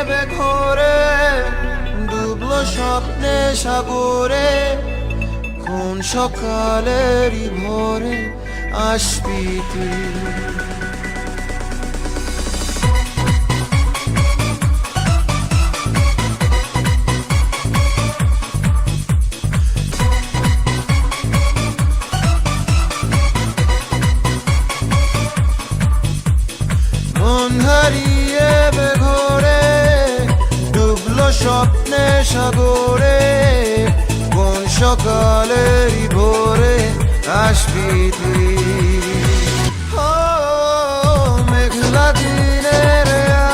বেঘরে ডুবলো স্বপ্নে সাগরে, কোন সকালেরই ভোরে আসবি তুই। মন হারিয়ে বেঘরে ডুবলো স্বপ্নে সাগরে, কোন সকালেরই ভোরে আসবি তুই। ও মেঘলা দিনের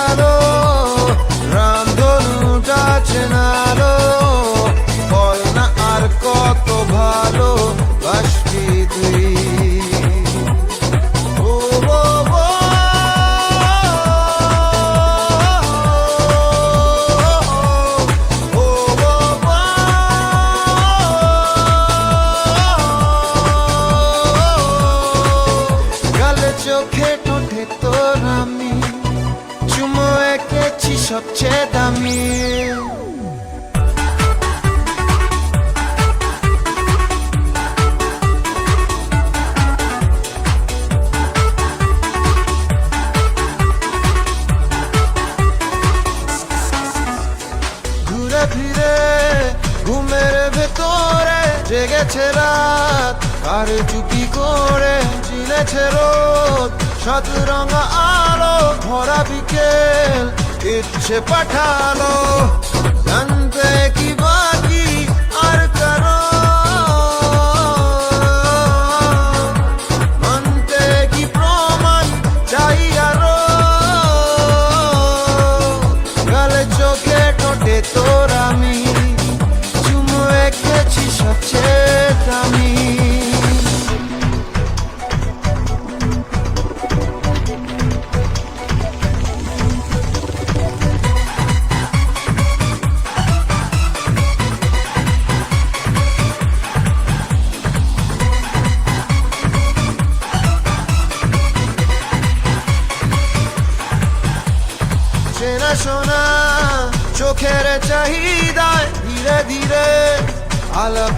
আলো, রামধনুটা চেনালো, বল না আর কত ভালো বাসবি তুই। চোখে ঠোঁটে তোর আমি চুমো এঁকেছি সবচেয়ে দামি। ঘুরে ফিরে ঘুমের ভেতরে জেগেছে রাত, আর চুপি করে চিনেছে রোদ, শতরঙা আলো ভরা বিকেল ইচ্ছে পাঠালো। জানতে কি বাকি আর কারো, মানতে কি প্রমাণ চাই আরো, গালে চোখে ঠোঁটে তোর আমি চুমো এঁকেছি সবচেয়ে দামি। চেনা শোনা চোখের চাহিদায় ধীরে ধীরে আলাপ